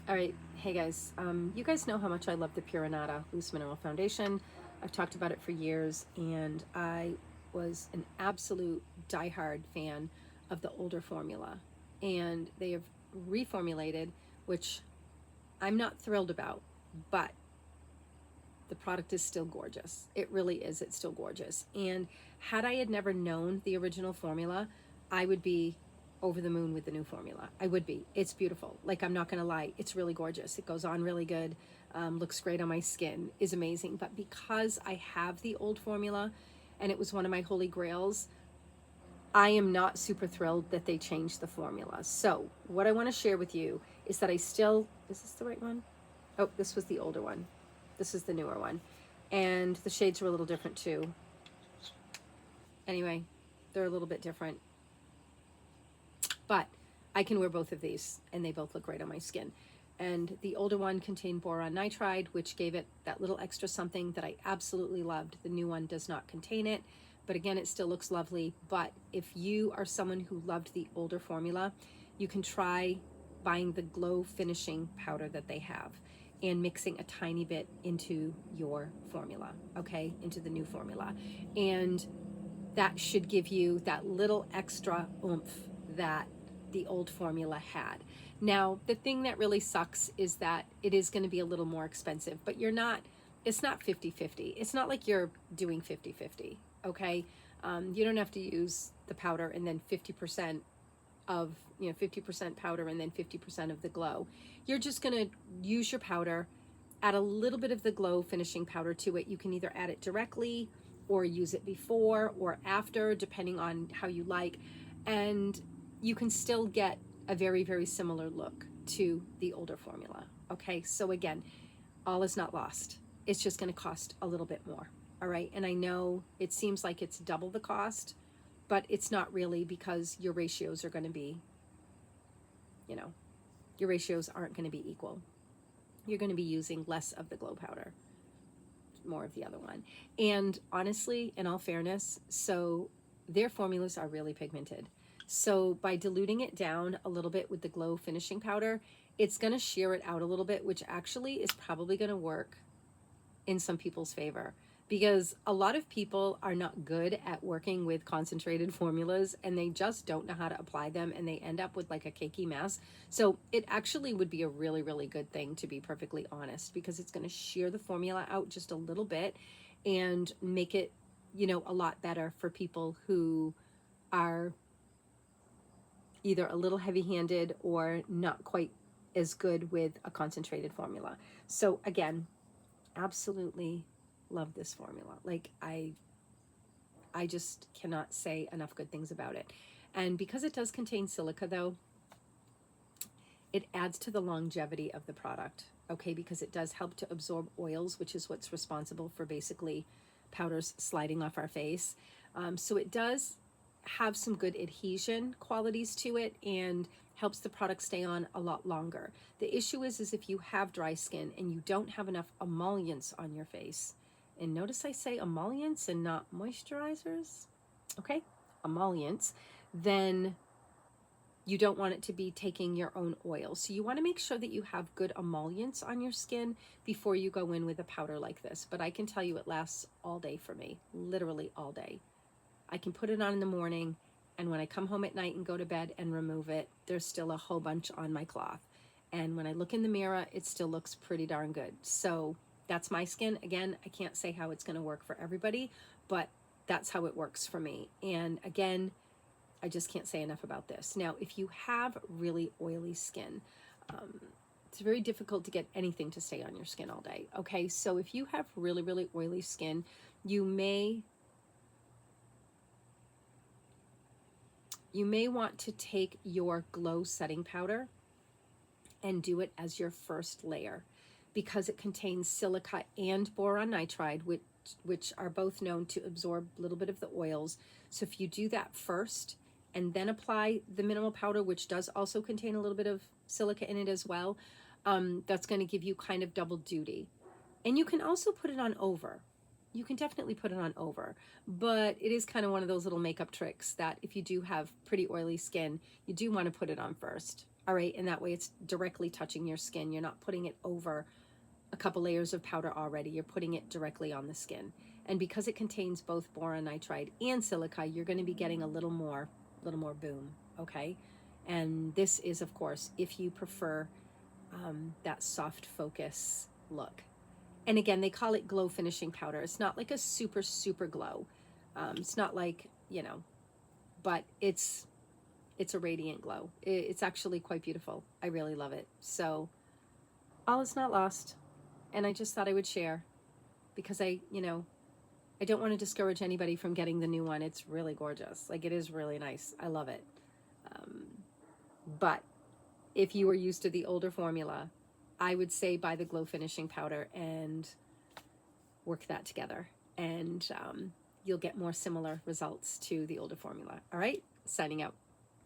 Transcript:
All right, hey guys, you guys know how much I love the Pura Anada Loose Mineral Foundation. I've talked about it for years, and I was an absolute diehard fan of the older formula. And they have reformulated, which I'm not thrilled about, but the product is still gorgeous. It really is. It's still gorgeous. And had I had never known the original formula, I would be over the moon with the new formula. I would be. It's beautiful. Like, I'm not going to lie. It's really gorgeous. It goes on really good. Looks great on my skin. Is amazing. But because I have the old formula and it was one of my holy grails, I am not super thrilled that they changed the formula. So what I want to share with you is that is this the right one? Oh, this was the older one. This is the newer one. And the shades are a little different too. Anyway, they're a little bit different. But I can wear both of these and they both look great on my skin. And the older one contained boron nitride, which gave it that little extra something that I absolutely loved. The new one does not contain it, but again, it still looks lovely. But if you are someone who loved the older formula, you can try buying the glow finishing powder that they have and mixing a tiny bit into your formula, okay, into the new formula. And that should give you that little extra oomph that the old formula had. Now, the thing that really sucks is that it is going to be a little more expensive, but it's not 50-50. It's not like you're doing 50-50, okay? You don't have to use the powder and then 50% of, 50% powder and then 50% of the glow. You're just going to use your powder, add a little bit of the glow finishing powder to it. You can either add it directly or use it before or after, depending on how you like. And you can still get a very, very similar look to the older formula. Okay, so again, all is not lost. It's just going to cost a little bit more. All right, and I know it seems like it's double the cost, but it's not really, because your ratios are going to be, your ratios aren't going to be equal. You're going to be using less of the glow powder, more of the other one. And honestly, in all fairness, so their formulas are really pigmented. So by diluting it down a little bit with the glow finishing powder, it's going to shear it out a little bit, which actually is probably going to work in some people's favor, because a lot of people are not good at working with concentrated formulas and they just don't know how to apply them, and they end up with like a cakey mess. So it actually would be a really, really good thing, to be perfectly honest, because it's going to shear the formula out just a little bit and make it, a lot better for people who are either a little heavy-handed or not quite as good with a concentrated formula. So again, absolutely love this formula. Like, I just cannot say enough good things about it. And because it does contain silica though, it adds to the longevity of the product, okay? Because it does help to absorb oils, which is what's responsible for basically powders sliding off our face. So it does have some good adhesion qualities to it and helps the product stay on a lot longer. The issue is if you have dry skin and you don't have enough emollients on your face, and notice I say emollients and not moisturizers, okay? Emollients, then you don't want it to be taking your own oil. So you want to make sure that you have good emollients on your skin before you go in with a powder like this. But I can tell you it lasts all day for me, literally all day. I can put it on in the morning, and when I come home at night and go to bed and remove it, there's still a whole bunch on my cloth. And when I look in the mirror, it still looks pretty darn good. So that's my skin. Again, I can't say how it's going to work for everybody, but that's how it works for me. And again, I just can't say enough about this. Now, if you have really oily skin, it's very difficult to get anything to stay on your skin all day. Okay, so if you have really, really oily skin, you may want to take your glow setting powder and do it as your first layer, because it contains silica and boron nitride, which are both known to absorb a little bit of the oils. So if you do that first and then apply the mineral powder, which does also contain a little bit of silica in it as well, that's going to give you kind of double duty. And you can also put it on over. You can definitely put it on over, but it is kind of one of those little makeup tricks that if you do have pretty oily skin, you do want to put it on first. All right, and that way it's directly touching your skin. You're not putting it over a couple layers of powder already. You're putting it directly on the skin. And because it contains both boron nitride and silica, you're going to be getting a little more boom, okay? And this is, of course, if you prefer that soft focus look. And again, they call it glow finishing powder. It's not like a super, super glow. It's not like, you know, but it's a radiant glow. It's actually quite beautiful. I really love it. So all is not lost. And I just thought I would share because I don't want to discourage anybody from getting the new one. It's really gorgeous. Like, it is really nice. I love it. But if you were used to the older formula, I would say buy the glow finishing powder and work that together. And you'll get more similar results to the older formula. All right, signing out.